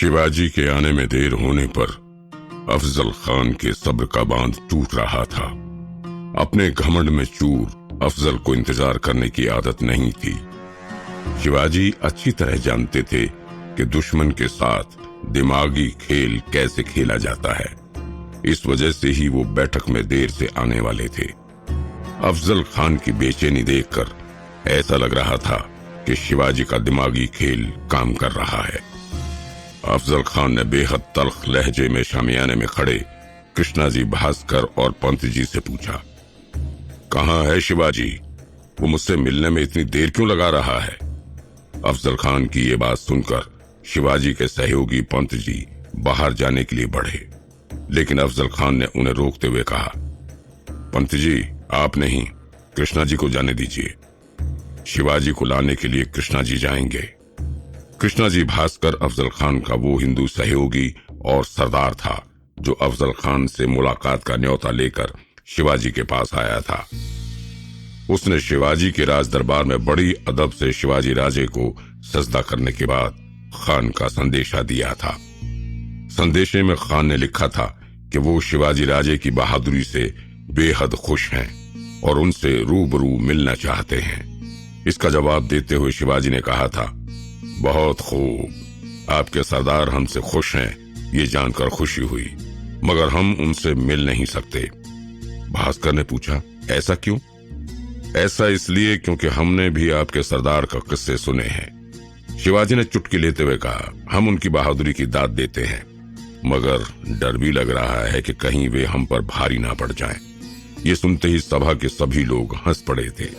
शिवाजी के आने में देर होने पर अफजल खान के सब्र का बांध टूट रहा था। अपने घमंड में चूर अफजल को इंतजार करने की आदत नहीं थी। शिवाजी अच्छी तरह जानते थे कि दुश्मन के साथ दिमागी खेल कैसे खेला जाता है। इस वजह से ही वो बैठक में देर से आने वाले थे। अफजल खान की बेचैनी देखकर ऐसा लग रहा था कि शिवाजी का दिमागी खेल काम कर रहा है। अफजल खान ने बेहद तल्ख लहजे में शामियाने में खड़े कृष्णाजी भास्कर और पंत जी से पूछा, कहाँ है शिवाजी? वो मुझसे मिलने में इतनी देर क्यों लगा रहा है? अफजल खान की ये बात सुनकर शिवाजी के सहयोगी पंत जी बाहर जाने के लिए बढ़े, लेकिन अफजल खान ने उन्हें रोकते हुए कहा, पंत जी आप नहीं, कृष्णा जी को जाने दीजिए। शिवाजी को लाने के लिए कृष्णा जी जाएंगे। कृष्णा जी भास्कर अफजल खान का वो हिंदू सहयोगी और सरदार था जो अफजल खान से मुलाकात का न्योता लेकर शिवाजी के पास आया था। उसने शिवाजी के राज दरबार में बड़ी अदब से शिवाजी राजे को सजदा करने के बाद खान का संदेशा दिया था। संदेशे में खान ने लिखा था कि वो शिवाजी राजे की बहादुरी से बेहद खुश हैं और उनसे रूबरू मिलना चाहते हैं। इसका जवाब देते हुए शिवाजी ने कहा था, बहुत खूब, आपके सरदार हमसे खुश हैं ये जानकर खुशी हुई, मगर हम उनसे मिल नहीं सकते। भास्कर ने पूछा, ऐसा क्यों? ऐसा इसलिए क्योंकि हमने भी आपके सरदार का किस्से सुने हैं। शिवाजी ने चुटकी लेते हुए कहा, हम उनकी बहादुरी की दाद देते हैं, मगर डर भी लग रहा है कि कहीं वे हम पर भारी ना पड़ जाएं। ये सुनते ही सभा के सभी लोग हंस पड़े थे।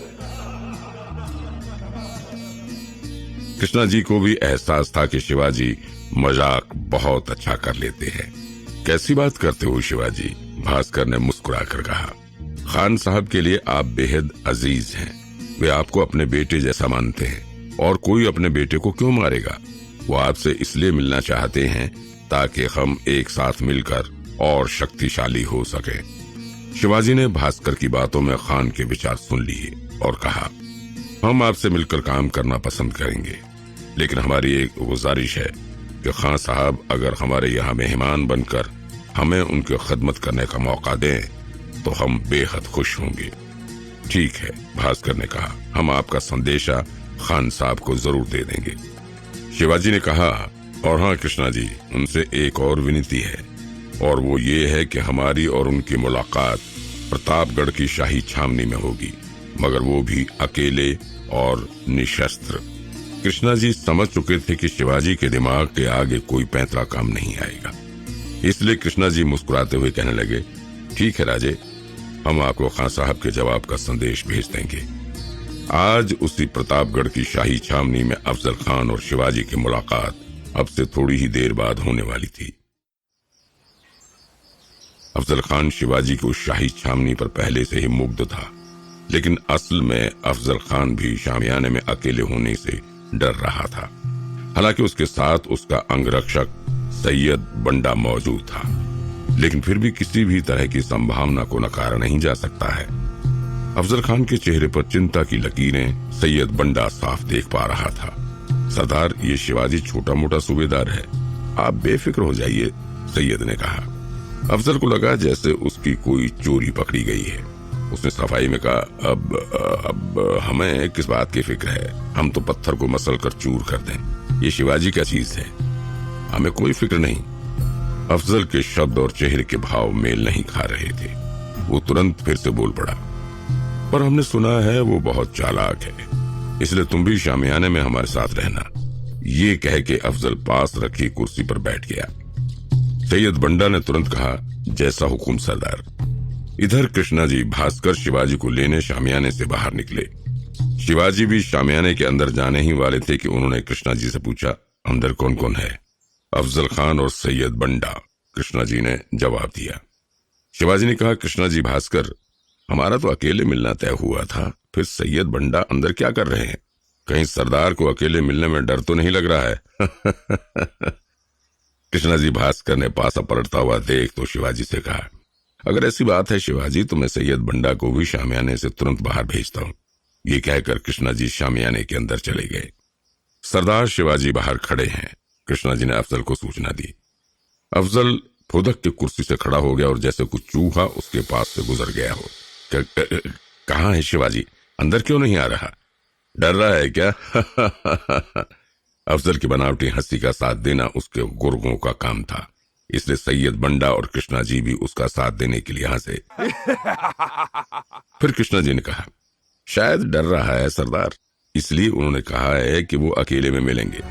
कृष्णा जी को भी एहसास था कि शिवाजी मजाक बहुत अच्छा कर लेते हैं। कैसी बात करते हो शिवाजी? भास्कर ने मुस्कुराकर कहा, खान साहब के लिए आप बेहद अजीज हैं। वे आपको अपने बेटे जैसा मानते हैं और कोई अपने बेटे को क्यों मारेगा? वो आपसे इसलिए मिलना चाहते हैं ताकि हम एक साथ मिलकर और शक्तिशाली हो सके। शिवाजी ने भास्कर की बातों में खान के विचार सुन लिए और कहा, हम आपसे मिलकर काम करना पसंद करेंगे, लेकिन हमारी एक गुजारिश है कि खान साहब अगर हमारे यहाँ मेहमान बनकर हमें उनकी खिदमत करने का मौका दें तो हम बेहद खुश होंगे। ठीक है, भास्कर ने कहा, हम आपका संदेशा खान साहब को जरूर दे देंगे। शिवाजी ने कहा, और हाँ कृष्णा जी, उनसे एक और विनती है, और वो ये है कि हमारी और उनकी मुलाकात प्रतापगढ़ की शाही छावनी में होगी, मगर वो भी अकेले और निशस्त्र। कृष्णा जी समझ चुके थे कि शिवाजी के दिमाग के आगे कोई पैंतरा काम नहीं आएगा, इसलिए कृष्णा जी मुस्कुराते हुए कहने लगे, ठीक है राजे, हम आपको खान साहब के जवाब का संदेश भेज देंगे। आज उसी प्रतापगढ़ की शाही छावनी में अफजल खान और शिवाजी की मुलाकात अब से थोड़ी ही देर बाद होने वाली थी। अफजल खान शिवाजी की उस शाही छावनी पर पहले से ही मुग्ध था, लेकिन असल में अफजल खान भी शामियाने में अकेले होने से डर रहा था। हालांकि उसके साथ उसका अंगरक्षक सैयद बंडा मौजूद था, लेकिन फिर भी किसी भी तरह की संभावना को नकारा नहीं जा सकता है। अफजल खान के चेहरे पर चिंता की लकीरें सैयद बंडा साफ देख पा रहा था। सरदार, ये शिवाजी छोटा मोटा सूबेदार है, आप बेफिक्र हो जाइए, सैयद ने कहा। अफजल को लगा जैसे उसकी कोई चोरी पकड़ी गई है। उसने सफाई में कहा, अब हमें किस बात की फिक्र है? हम तो पत्थर को मसल कर चूर कर दें, ये शिवाजी क्या चीज है, हमें कोई फिक्र नहीं। अफजल के शब्द और चेहरे के भाव मेल नहीं खा रहे थे। वो तुरंत फिर से बोल पड़ा, पर हमने सुना है वो बहुत चालाक है, इसलिए तुम भी शामियाने में हमारे साथ रहना। ये कह के अफजल पास रखी कुर्सी पर बैठ गया। सैयद बंडा ने तुरंत कहा, जैसा हुकुम सरदार। इधर कृष्णा जी भास्कर शिवाजी को लेने शामियाने से बाहर निकले। शिवाजी भी शामियाने के अंदर जाने ही वाले थे कि उन्होंने कृष्णा जी से पूछा, अंदर कौन कौन है? अफजल खान और सैयद बंडा, कृष्णा जी ने जवाब दिया। शिवाजी ने कहा, कृष्णा जी भास्कर, हमारा तो अकेले मिलना तय हुआ था, फिर सैयद बंडा अंदर क्या कर रहे हैं? कहीं सरदार को अकेले मिलने में डर तो नहीं लग रहा है? कृष्णा जी भास्कर ने पासा पलटता हुआ देख तो शिवाजी से कहा, अगर ऐसी बात है शिवाजी, तो मैं सैयद बंडा को भी शामियाने से तुरंत बाहर भेजता हूँ। ये कहकर कृष्णा जी शामियाने के अंदर चले गए। सरदार शिवाजी बाहर खड़े हैं। कृष्णा जी ने अफजल को सूचना दी। अफजल फुदक के कुर्सी से खड़ा हो गया और जैसे कुछ चूहा उसके पास से गुजर गया हो। कहाँ है शिवाजी? अंदर क्यों नहीं आ रहा? डर रहा है क्या? अफजल की बनावटी हंसी का साथ देना उसके गुर्गों का काम था, इसलिए सैयद बंडा और कृष्णा जी भी उसका साथ देने के लिए हंसे। फिर कृष्णा जी ने कहा, शायद डर रहा है सरदार, इसलिए उन्होंने कहा है कि वो अकेले में मिलेंगे।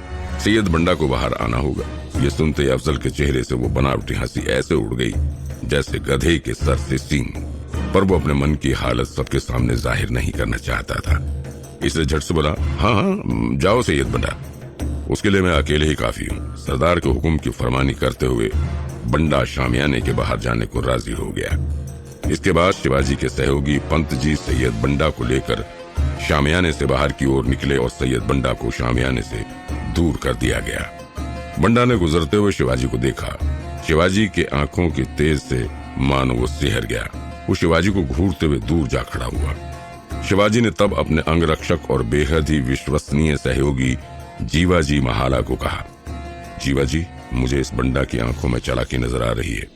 सैयद बंडा को बाहर आना होगा। ये सुनते ही अफजल के चेहरे से वो बनावटी हंसी ऐसे उड़ गई जैसे गधे के सर से सींग, पर वो अपने मन की हालत सबके सामने जाहिर नहीं करना चाहता था, इसलिए झट से बोला, हाँ हाँ जाओ सैयद बंडा, उसके लिए मैं अकेले ही काफी हूँ। सरदार के हुक्म की फरमानी करते हुए बंडा शामियाने के बाहर जाने को राजी हो गया। इसके बाद शिवाजी के सहयोगी पंत जी सैयद बंडा को लेकर शामियाने से बाहर की ओर निकले और सैयद बंडा को शामियाने से दूर कर दिया गया। बंडा ने गुजरते हुए शिवाजी को देखा। शिवाजी के आंखों की तेज से मानो वो सिहर गया। वो शिवाजी को घूरते हुए दूर जा खड़ा हुआ। शिवाजी ने तब अपने अंगरक्षक और बेहद ही विश्वसनीय सहयोगी जीवाजी महाला को कहा, जीवाजी, मुझे इस बंडा की आंखों में चालाकी नजर आ रही है।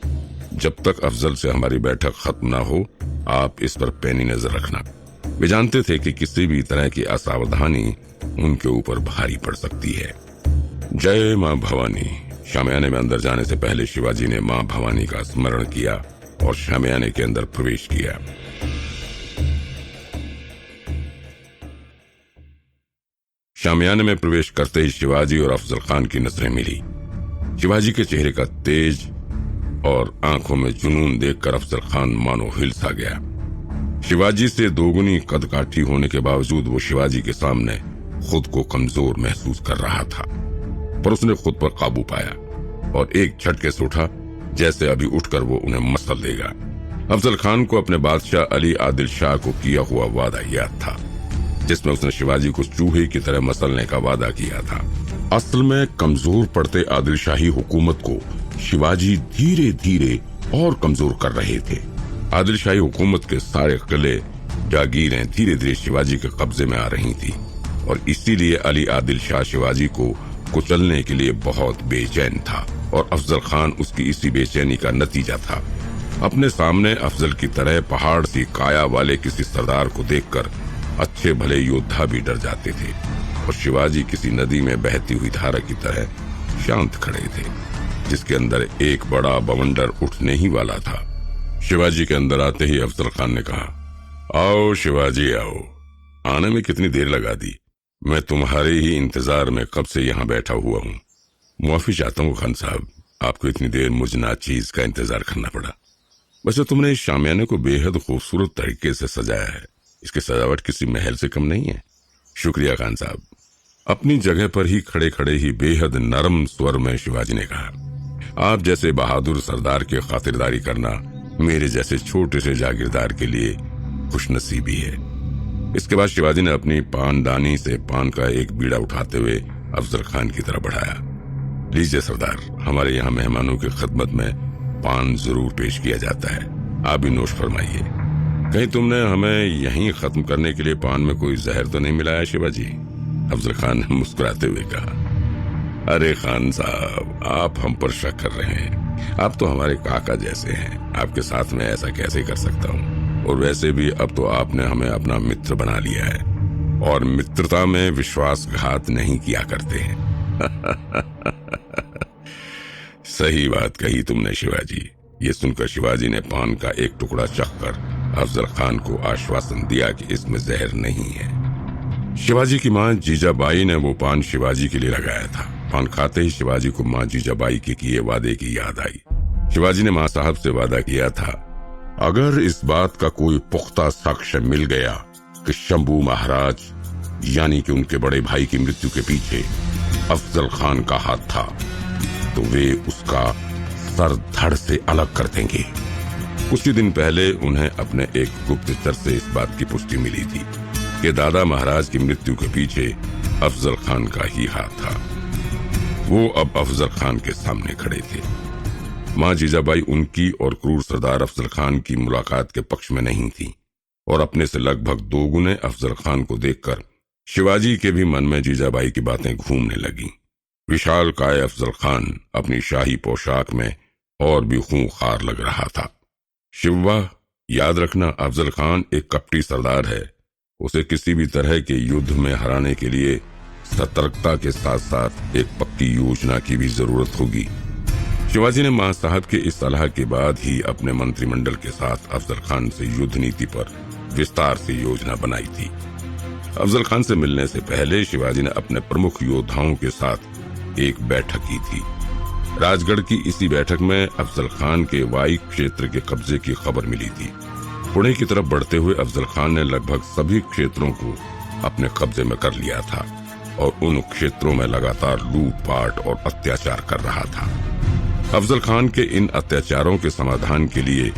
जब तक अफजल से हमारी बैठक खत्म ना हो, आप इस पर पैनी नजर रखना। वे जानते थे कि किसी भी तरह की असावधानी उनके ऊपर भारी पड़ सकती है। जय मां भवानी। शामियाने में अंदर जाने से पहले शिवाजी ने मां भवानी का स्मरण किया और शामियाने के अंदर प्रवेश किया। शामियाने में प्रवेश करते ही शिवाजी और अफजल खान की नजरें मिली। शिवाजी के चेहरे का तेज और आंखों में जुनून देखकर अफजल खान मानो हिल सा गया। शिवाजी से दोगुनी कदकाठी होने के बावजूद वो शिवाजी के सामने खुद को कमजोर महसूस कर रहा था, पर उसने खुद पर काबू पाया और एक झटके से उठा जैसे अभी उठकर वो उन्हें मसल देगा। अफजल खान को अपने बादशाह अली आदिल शाह को किया हुआ वादा याद था, जिसमें उसने शिवाजी को चूहे की तरह मसलने का वादा किया था। असल में कमजोर पड़ते आदिल शाही हुकूमत को शिवाजी धीरे धीरे और कमजोर कर रहे थे। आदिल शाही हुकूमत के सारे किले, जागीरें धीरे धीरे शिवाजी के कब्जे में आ रही थी और इसीलिए अली आदिल शाह शिवाजी को कुचलने के लिए बहुत बेचैन था और अफजल खान उसकी इसी बेचैनी का नतीजा था। अपने सामने अफजल की तरह पहाड़ सी काया वाले किसी सरदार को देखकर अच्छे भले योद्धा भी डर जाते थे और शिवाजी किसी नदी में बहती हुई धारा की तरह शांत खड़े थे, जिसके अंदर एक बड़ा बवंडर उठने ही वाला था। शिवाजी के अंदर आते ही अफजल खान ने कहा, आओ शिवाजी आओ। आने में कितनी देर लगा दी? मैं तुम्हारे ही इंतजार में कब से यहाँ बैठा हुआ हूँ। मुआफी चाहता हूँ खान साहब, आपको इतनी देर मुझ नाचीज का इंतजार करना पड़ा। वैसे तुमने इस शामियाने को बेहद खूबसूरत तरीके से सजाया है, इसकी सजावट किसी महल से कम नहीं है। शुक्रिया खान साहब। अपनी जगह पर ही खड़े खड़े ही बेहद नरम स्वर में शिवाजी ने कहा, आप जैसे बहादुर सरदार की खातिरदारी करना मेरे जैसे छोटे से जागीरदार के लिए खुशनसीबी है। इसके बाद शिवाजी ने अपनी पानदानी से पान का एक बीड़ा उठाते हुए अफजल खान की तरफ बढ़ाया। लीजिए सरदार, हमारे यहाँ मेहमानों की खिदमत में पान जरूर पेश किया जाता है, आप भी नोश फरमाइए। कहीं तुमने हमें यहीं खत्म करने के लिए पान में कोई जहर तो नहीं मिलाया शिवाजी? अफजल खान ने मुस्कुराते हुए कहा, अरे खान साहब, आप हम पर शक कर रहे हैं। आप तो हमारे काका जैसे हैं, आपके साथ में ऐसा कैसे कर सकता हूँ? और वैसे भी अब तो आपने हमें अपना मित्र बना लिया है और मित्रता में विश्वासघात नहीं किया करते हैं। सही बात कही तुमने शिवाजी। ये सुनकर शिवाजी ने पान का एक टुकड़ा चखकर अफजल खान को आश्वासन दिया कि इसमें जहर नहीं है। शिवाजी की मां जीजाबाई ने वो पान शिवाजी के लिए लगाया था। पान खाते ही शिवाजी को मां जीजाबाई के किए वादे की याद आई। शिवाजी ने मां साहब से वादा किया था, अगर इस बात का कोई पुख्ता साक्ष्य मिल गया कि शंभू महाराज यानी कि उनके बड़े भाई की मृत्यु के पीछे अफजल खान का हाथ था, तो वे उसका सर धड़ से अलग कर देंगे। कुछ ही दिन पहले उन्हें अपने एक गुप्तचर से इस बात की पुष्टि मिली थी कि दादा महाराज की मृत्यु के पीछे अफजल खान का ही हाथ था। वो अब अफजल खान के सामने खड़े थे। मां जीजाबाई उनकी और क्रूर सरदार अफजल खान की मुलाकात के पक्ष में नहीं थी और अपने से लगभग दोगुने अफजल खान को देखकर शिवाजी के भी मन में जीजाबाई की बातें घूमने लगी। विशालकाय अफजल खान अपनी शाही पोशाक में और भी खूंखार लग रहा था। शिवा, याद रखना, अफजल खान एक कपटी सरदार है। उसे किसी भी तरह के युद्ध में हराने के लिए सतर्कता के साथ साथ एक पक्की योजना की भी जरूरत होगी। शिवाजी ने मां साहब के इस सलाह के बाद ही अपने मंत्रिमंडल के साथ अफजल खान से युद्ध नीति पर विस्तार से योजना बनाई थी। अफजल खान से मिलने से पहले शिवाजी ने अपने प्रमुख योद्धाओं के साथ एक बैठक की थी। राजगढ़ की इसी बैठक में अफजल खान के वाई क्षेत्र के कब्जे की खबर मिली थी। पुणे की तरफ बढ़ते हुए अफजल खान ने लगभग सभी क्षेत्रों को अपने कब्जे में कर लिया था और उन क्षेत्रों में लगातार लूटपाट और अत्याचार कर रहा था। अफजल खान के इन अत्याचारों के समाधान के लिए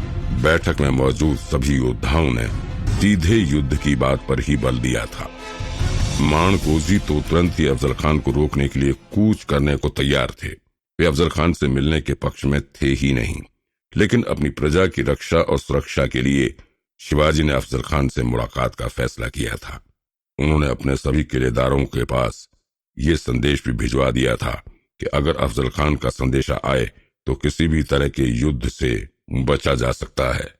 बैठक में मौजूद सभी योद्धाओं ने सीधे युद्ध की बात पर ही बल दिया था। माणकोजी तो तुरंत ही अफजल खान को रोकने के लिए कूच करने को तैयार थे। वे अफजल खान से मिलने के पक्ष में थे ही नहीं, लेकिन अपनी प्रजा की रक्षा और सुरक्षा के लिए शिवाजी ने अफजल खान से मुलाकात का फैसला किया था। उन्होंने अपने सभी किलेदारों के पास ये संदेश भी भिजवा दिया था कि अगर अफजल खान का संदेशा आए तो किसी भी तरह के युद्ध से बचा जा सकता है।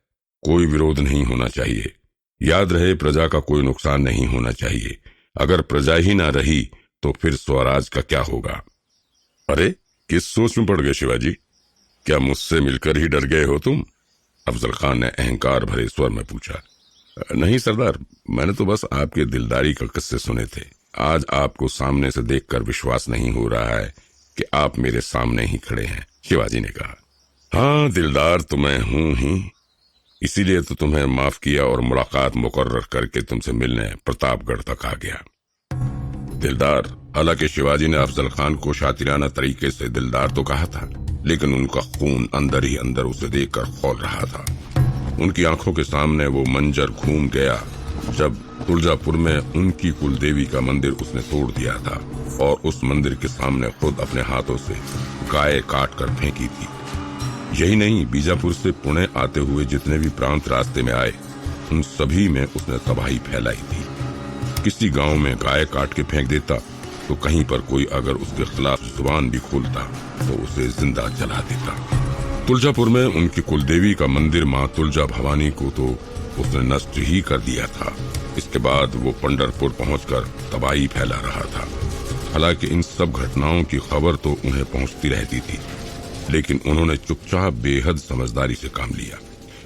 कोई विरोध नहीं होना चाहिए। याद रहे, प्रजा का कोई नुकसान नहीं होना चाहिए। अगर प्रजा ही ना रही तो फिर स्वराज का क्या होगा? अरे, किस सोच में पड़ गए शिवाजी? क्या मुझसे मिलकर ही डर गए हो तुम? अफजल खान ने अहंकार भरे स्वर में पूछा। नहीं सरदार, मैंने तो बस आपके दिलदारी का किस्से सुने थे। आज आपको सामने से देखकर विश्वास नहीं हो रहा है कि आप मेरे सामने ही खड़े हैं, शिवाजी ने कहा। हाँ, दिलदार तो मैं हूं ही, इसीलिए तो तुम्हें माफ किया और मुलाकात मुकर्रर करके तुमसे मिलने प्रतापगढ़ तक आ गया। दिलदार, हालांकि शिवाजी ने अफजल खान को शातिराना तरीके से दिलदार तो कहा था, लेकिन उनका खून अंदर ही अंदर उसे देखकर खौल रहा था। उनकी आंखों के सामने वो मंजर घूम गया जब तुलजापुर में उनकी कुलदेवी का मंदिर उसने तोड़ दिया था और उस मंदिर के सामने खुद अपने हाथों से गाय काट कर फेंकी थी। यही नहीं, बीजापुर से पुणे आते हुए जितने भी प्रांत रास्ते में आए, उन सभी में उसने तबाही फैलाई थी। किसी गांव में गाय काट के फेंक देता तो कहीं पर कोई अगर उसके खिलाफ जुबान भी खोलता तो उसे जिंदा जला देता। तुलजापुर में उनकी कुलदेवी का मंदिर मां तुलजा भवानी को तो उसने नष्ट ही कर दिया था। इसके बाद वो पंढरपुर पहुंचकर तबाही फैला रहा था। हालांकि इन सब घटनाओं की खबर तो उन्हें पहुंचती रहती थी, लेकिन उन्होंने चुपचाप बेहद समझदारी से काम लिया।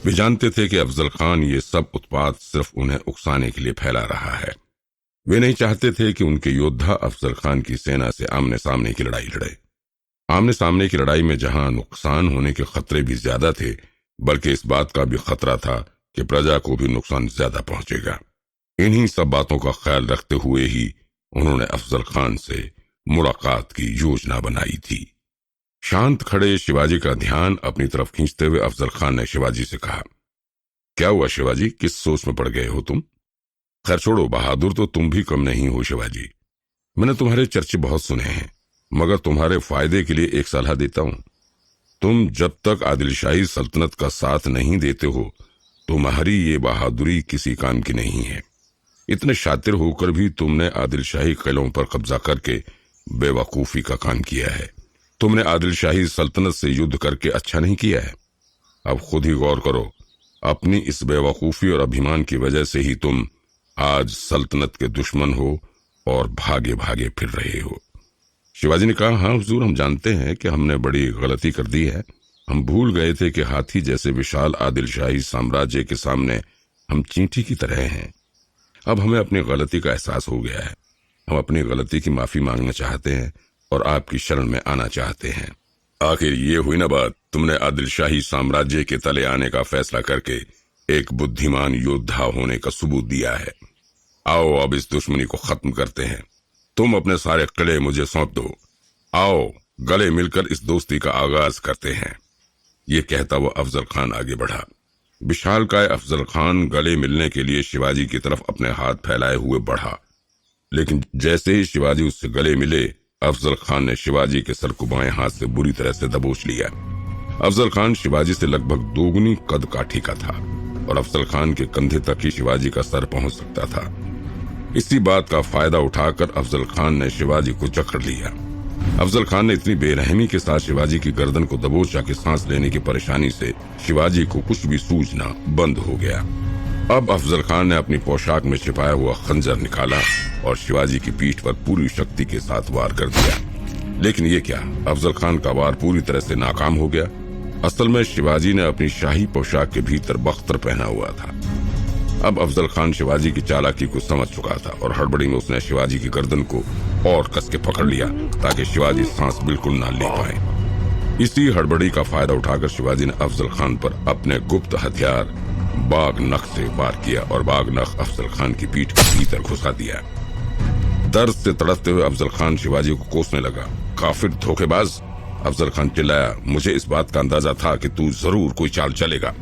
वे जानते थे कि अफजल खान ये सब उत्पात सिर्फ उन्हें उकसाने के लिए फैला रहा है। वे नहीं चाहते थे कि उनके योद्धा अफजल खान की सेना से आमने सामने की लड़ाई लड़े। आमने सामने की लड़ाई में जहां नुकसान होने के खतरे भी ज्यादा थे, बल्कि इस बात का भी खतरा था कि प्रजा को भी नुकसान ज्यादा पहुंचेगा। इन्हीं सब बातों का ख्याल रखते हुए ही उन्होंने अफजल खान से मुलाकात की योजना बनाई थी। शांत खड़े शिवाजी का ध्यान अपनी तरफ खींचते हुए अफजल खान ने शिवाजी से कहा, क्या हुआ शिवाजी, किस सोच में पड़ गए हो तुम? खैर छोड़ो, बहादुर तो तुम भी कम नहीं हो शिवाजी। मैंने तुम्हारे चर्चे बहुत सुने हैं, मगर तुम्हारे फायदे के लिए एक सलाह देता हूं। तुम जब तक आदिलशाही सल्तनत का साथ नहीं देते हो, तुम्हारी ये बहादुरी किसी काम की नहीं है। इतने शातिर होकर भी तुमने आदिलशाही किलों पर कब्जा करके बेवकूफी का काम किया है। तुमने आदिलशाही सल्तनत से युद्ध करके अच्छा नहीं किया है। अब खुद ही गौर करो, अपनी इस बेवकूफी और अभिमान की वजह से ही तुम आज सल्तनत के दुश्मन हो और भागे भागे फिर रहे हो। शिवाजी ने कहा, हाँ हुजूर, हम जानते हैं कि हमने बड़ी गलती कर दी है। हम भूल गए थे कि हाथी जैसे विशाल आदिलशाही साम्राज्य के सामने हम चींटी की तरह हैं। अब हमें अपनी गलती का एहसास हो गया है। हम अपनी गलती की माफी मांगना चाहते हैं और आपकी शरण में आना चाहते हैं। आखिर ये हुई ना बात, तुमने आदिलशाही साम्राज्य के तले आने का फैसला करके एक बुद्धिमान योद्धा होने का सबूत दिया है। आओ अब इस दुश्मनी को खत्म करते हैं। तुम अपने सारे किले मुझे सौंप दो। आओ गले मिलकर इस दोस्ती का आगाज करते हैं। ये कहता वो अफजल खान आगे बढ़ा। विशालकाय अफजल खान गले मिलने के लिए शिवाजी की तरफ अपने हाथ फैलाए हुए बढ़ा, लेकिन जैसे ही शिवाजी उससे गले मिले, अफजल खान ने शिवाजी के सर को बाएं हाथ से बुरी तरह से दबोच लिया। अफजल खान शिवाजी से लगभग दोगुनी कद काठी का था और अफजल खान के कंधे तक ही शिवाजी का सर पहुंच सकता था। इसी बात का फायदा उठाकर अफजल खान ने शिवाजी को जकड़ लिया। अफजल खान ने इतनी बेरहमी के साथ शिवाजी की गर्दन को दबोचा कि सांस लेने की परेशानी से शिवाजी को कुछ भी सूझना बंद हो गया। अब अफजल खान ने अपनी पोशाक में छिपाया हुआ खंजर निकाला और शिवाजी की पीठ पर पूरी शक्ति के साथ वार कर दिया। लेकिन ये क्या, अफजल खान का वार पूरी तरह से नाकाम हो गया। असल में शिवाजी ने अपनी शाही पोशाक के भीतर बख्तर पहना हुआ था। अब अफजल खान शिवाजी की चालाकी को समझ चुका था और हड़बड़ी में उसने शिवाजी की गर्दन को और कस के पकड़ लिया ताकि शिवाजी सांस बिल्कुल ना ले पाए। इसी हड़बड़ी का फायदा उठाकर शिवाजी ने अफजल खान पर अपने गुप्त हथियार बाघ नख से वार किया और बाघ नख अफजल खान की पीठ के भीतर घुसा दिया। दर्द से तड़पते हुए अफजल खान शिवाजी को कोसने लगा। काफिर धोखेबाज, अफजल खान चिल्लाया, मुझे इस बात का अंदाजा था कि तू जरूर कोई चाल चलेगा,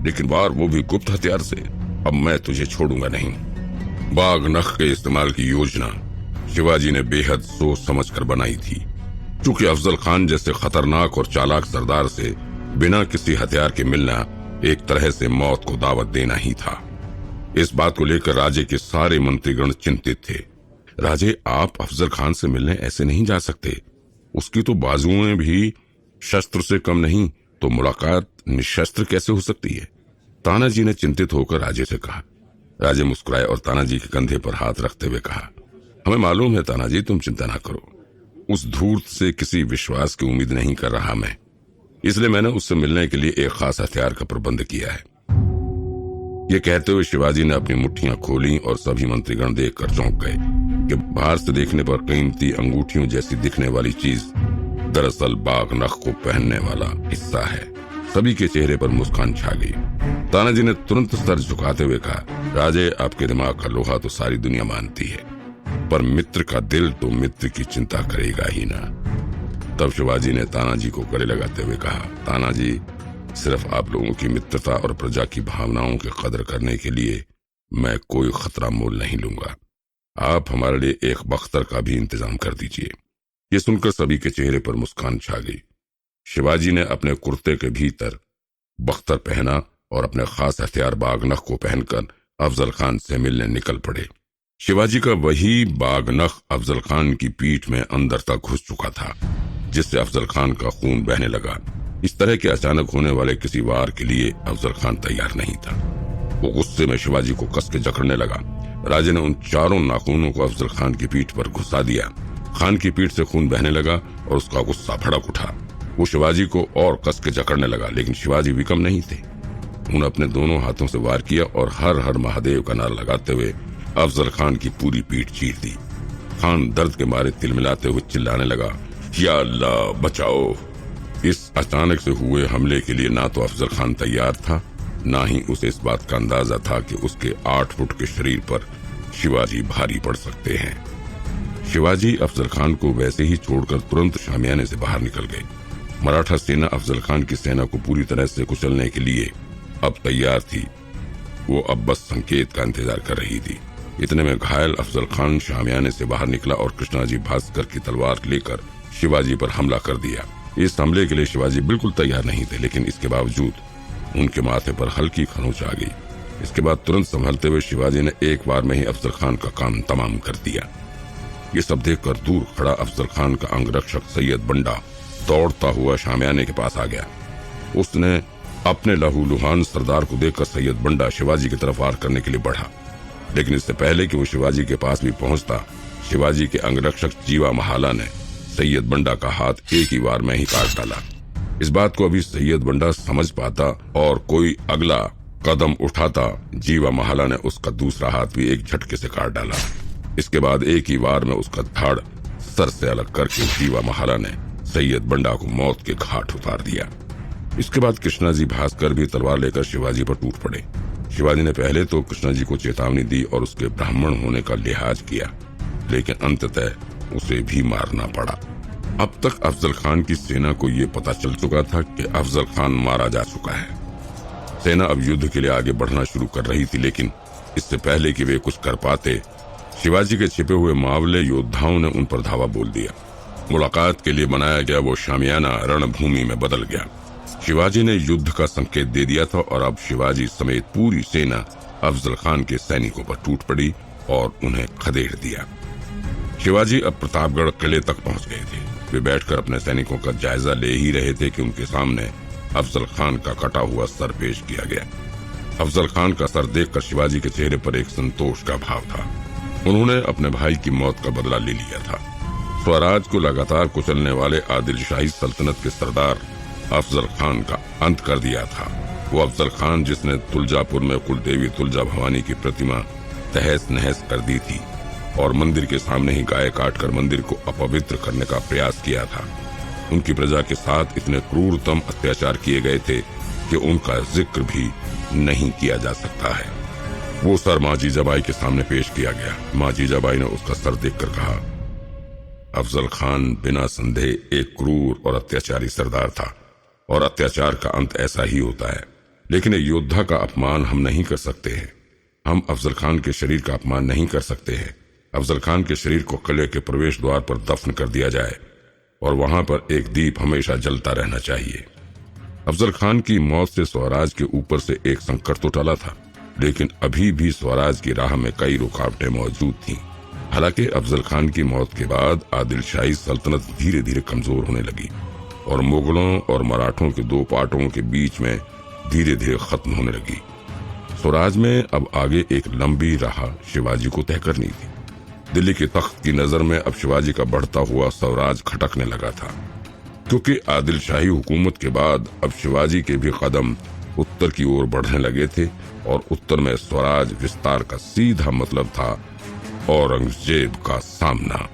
लेकिन वार वो भी गुप्त हथियार से। अब मैं तुझे छोड़ूंगा नहीं। बाघ नख के इस्तेमाल की योजना शिवाजी ने बेहद सोच समझ कर बनाई थी। चूंकि अफजल खान जैसे खतरनाक और चालाक सरदार से बिना किसी हथियार के मिलना एक तरह से मौत को दावत देना ही था। इस बात को लेकर राजे के सारे मंत्रीगण चिंतित थे। राजे, आप अफजल खान से मिलने ऐसे नहीं जा सकते। उसकी तो बाजुएं भी शस्त्र से कम नहीं, तो मुलाकात निशस्त्र कैसे हो सकती है? तानाजी ने चिंतित होकर राजे से कहा। राजे मुस्कुराए और तानाजी के कंधे पर हाथ रखते हुए कहा, हमें मालूम है तानाजी, तुम चिंता ना करो। उस धूर्त से किसी विश्वास की उम्मीद नहीं कर रहा मैं, इसलिए मैंने उससे मिलने के लिए एक खास हथियार का प्रबंध किया है। ये कहते हुए शिवाजी ने अपनी मुट्ठियां खोली और सभी मंत्रीगण देखकर चौंक गए कि बाहर से देखने पर कीमती अंगूठियों जैसी दिखने वाली चीज दरअसल बाघ नख को पहनने वाला हिस्सा है। सभी के चेहरे पर मुस्कान छा गई। तानाजी ने तुरंत सर झुकाते हुए कहा, राजे, आपके दिमाग का लोहा तो सारी दुनिया मानती है, पर मित्र का दिल तो मित्र की चिंता करेगा ही ना। तब शिवाजी ने तानाजी को गले लगाते हुए कहा, तानाजी, सिर्फ आप लोगों की मित्रता और प्रजा की भावनाओं की कदर करने के लिए मैं कोई खतरा मोल नहीं लूंगा। आप हमारे लिए एक बख्तर का भी इंतजाम कर दीजिए। ये सुनकर सभी के चेहरे पर मुस्कान छा गई। शिवाजी ने अपने कुर्ते के भीतर बख्तर पहना और अपने खास हथियार बाघ नख को पहनकर अफजल खान से मिलने निकल पड़े। शिवाजी का वही बाघ नख अफजल खान की पीठ में अंदर तक घुस चुका था, जिससे अफजल खान का खून बहने लगा। इस तरह के अचानक होने वाले किसी वार के लिए अफजल खान तैयार नहीं था। वो गुस्से में शिवाजी को कस के जकड़ने लगा। राजे ने उन चारों नाखूनों को अफजल खान की पीठ पर घुसा दिया। खान की पीठ से खून बहने लगा और उसका गुस्सा भड़क उठा। वो शिवाजी को और कस के जकड़ने लगा, लेकिन शिवाजी विकम नहीं थे। उन्होंने अपने दोनों हाथों से वार किया और हर हर महादेव का नारा लगाते हुए अफजल खान की पूरी पीठ चीर दी। खान दर्द के मारे तिलमिलाते हुए चिल्लाने लगा, या अल्लाह बचाओ। इस अचानक से हुए हमले के लिए ना तो अफजल खान तैयार था, ना ही उसे इस बात का अंदाजा था कि उसके 8 फुट के शरीर पर शिवाजी भारी पड़ सकते हैं। शिवाजी अफजल खान को वैसे ही छोड़कर तुरंत शामियाने से बाहर निकल गए। मराठा सेना अफजल खान की सेना को पूरी तरह से कुचलने के लिए अब तैयार थी। वो अब बस संकेत का इंतजार कर रही थी। इतने में घायल अफजल खान शामियाने से बाहर निकला और कृष्णाजी भास्कर की तलवार लेकर शिवाजी पर हमला कर दिया। इस हमले के लिए शिवाजी बिल्कुल तैयार नहीं थे, लेकिन इसके बावजूद उनके माथे पर हल्की खरोंच आ गई। इसके बाद तुरंत संभलते हुए शिवाजी ने एक बार में ही अफजल खान का काम तमाम कर दिया। ये सब देखकर दूर खड़ा अफजल खान का अंगरक्षक सैयद बंडा दौड़ता हुआ शामियाने के पास आ गया। उसने अपने लहूलुहान सरदार को देखकर सैयद बंडा शिवाजी की तरफ वार करने के लिए बढ़ा, लेकिन इससे पहले कि वो शिवाजी के पास भी पहुंचता, शिवाजी के अंगरक्षक जीवा महाला ने सैयद बंडा का हाथ एक ही वार में ही काट डाला। इस बात को अभी सैयद बंडा समझ पाता और कोई अगला कदम उठाता, जीवा महाला ने उसका दूसरा हाथ भी एक झटके से काट डाला। इसके बाद एक ही वार में उसका धड़ सर से अलग करके जीवा महाला ने सैयद बंडा को मौत के घाट उतार दिया। इसके बाद कृष्णाजी भास्कर भी तलवार लेकर शिवाजी पर टूट पड़े। शिवाजी ने पहले तो कृष्णाजी को चेतावनी दी और उसके ब्राह्मण होने का लिहाज किया, लेकिन अंततः उसे भी मारना पड़ा। अब तक अफजल खान की सेना को ये पता चल चुका था कि अफजल खान मारा जा चुका है। सेना अब युद्ध के लिए आगे बढ़ना शुरू कर रही थी, लेकिन इससे पहले कि वे कुछ कर पाते, शिवाजी के छिपे हुए मावले योद्धाओं ने उन पर धावा बोल दिया। मुलाकात के लिए बनाया गया वो शामियाना रणभूमि में बदल गया। शिवाजी ने युद्ध का संकेत दे दिया था और अब शिवाजी समेत पूरी सेना अफजल खान के सैनिकों पर टूट पड़ी और उन्हें खदेड़ दिया। शिवाजी अब प्रतापगढ़ किले तक पहुंच गए थे। पे बैठकर अपने सैनिकों का जायजा ले ही रहे थे कि उनके सामने अफजल खान का कटा हुआ सर पेश किया गया। अफजल खान का सर देखकर शिवाजी के चेहरे पर एक संतोष का भाव था। उन्होंने अपने भाई की मौत का बदला ले लिया था। स्वराज को लगातार कुचलने वाले आदिल शाही सल्तनत के सरदार अफजल खान का अंत कर दिया था। वो अफजल खान जिसने तुलजापुर में कुलदेवी तुलजा भवानी की प्रतिमा तहस नहस कर दी थी और मंदिर के सामने ही गाय काटकर मंदिर को अपवित्र करने का प्रयास किया था। उनकी प्रजा के साथ इतने क्रूरतम अत्याचार किए गए थे कि उनका जिक्र भी नहीं किया जा सकता है। वो सर माँ जीजाबाई के सामने पेश किया गया। माँ जीजाबाई ने उसका सर देखकर कहा, अफजल खान बिना संदेह एक क्रूर और अत्याचारी सरदार था और अत्याचार का अंत ऐसा ही होता है, लेकिन एक योद्धा का अपमान हम नहीं कर सकते हैं। हम अफजल खान के शरीर का अपमान नहीं कर सकते हैं। अफजल खान के शरीर को किले के प्रवेश द्वार पर दफन कर दिया जाए और वहां पर एक दीप हमेशा जलता रहना चाहिए। अफजल खान की मौत से स्वराज के ऊपर से एक संकट तो टला था, लेकिन अभी भी स्वराज की राह में कई रुकावटें मौजूद थीं। हालांकि अफजल खान की मौत के बाद आदिल शाही सल्तनत धीरे धीरे कमजोर होने लगी और मुगलों और मराठों के दो पार्टों के बीच में धीरे धीरे खत्म होने लगी। स्वराज में अब आगे एक लंबी राह शिवाजी को तय करनी थी। दिल्ली के तख्त की नजर में अब शिवाजी का बढ़ता हुआ स्वराज खटकने लगा था, क्योंकि आदिल शाही हुकूमत के बाद अब शिवाजी के भी कदम उत्तर की ओर बढ़ने लगे थे और उत्तर में स्वराज विस्तार का सीधा मतलब था औरंगजेब का सामना।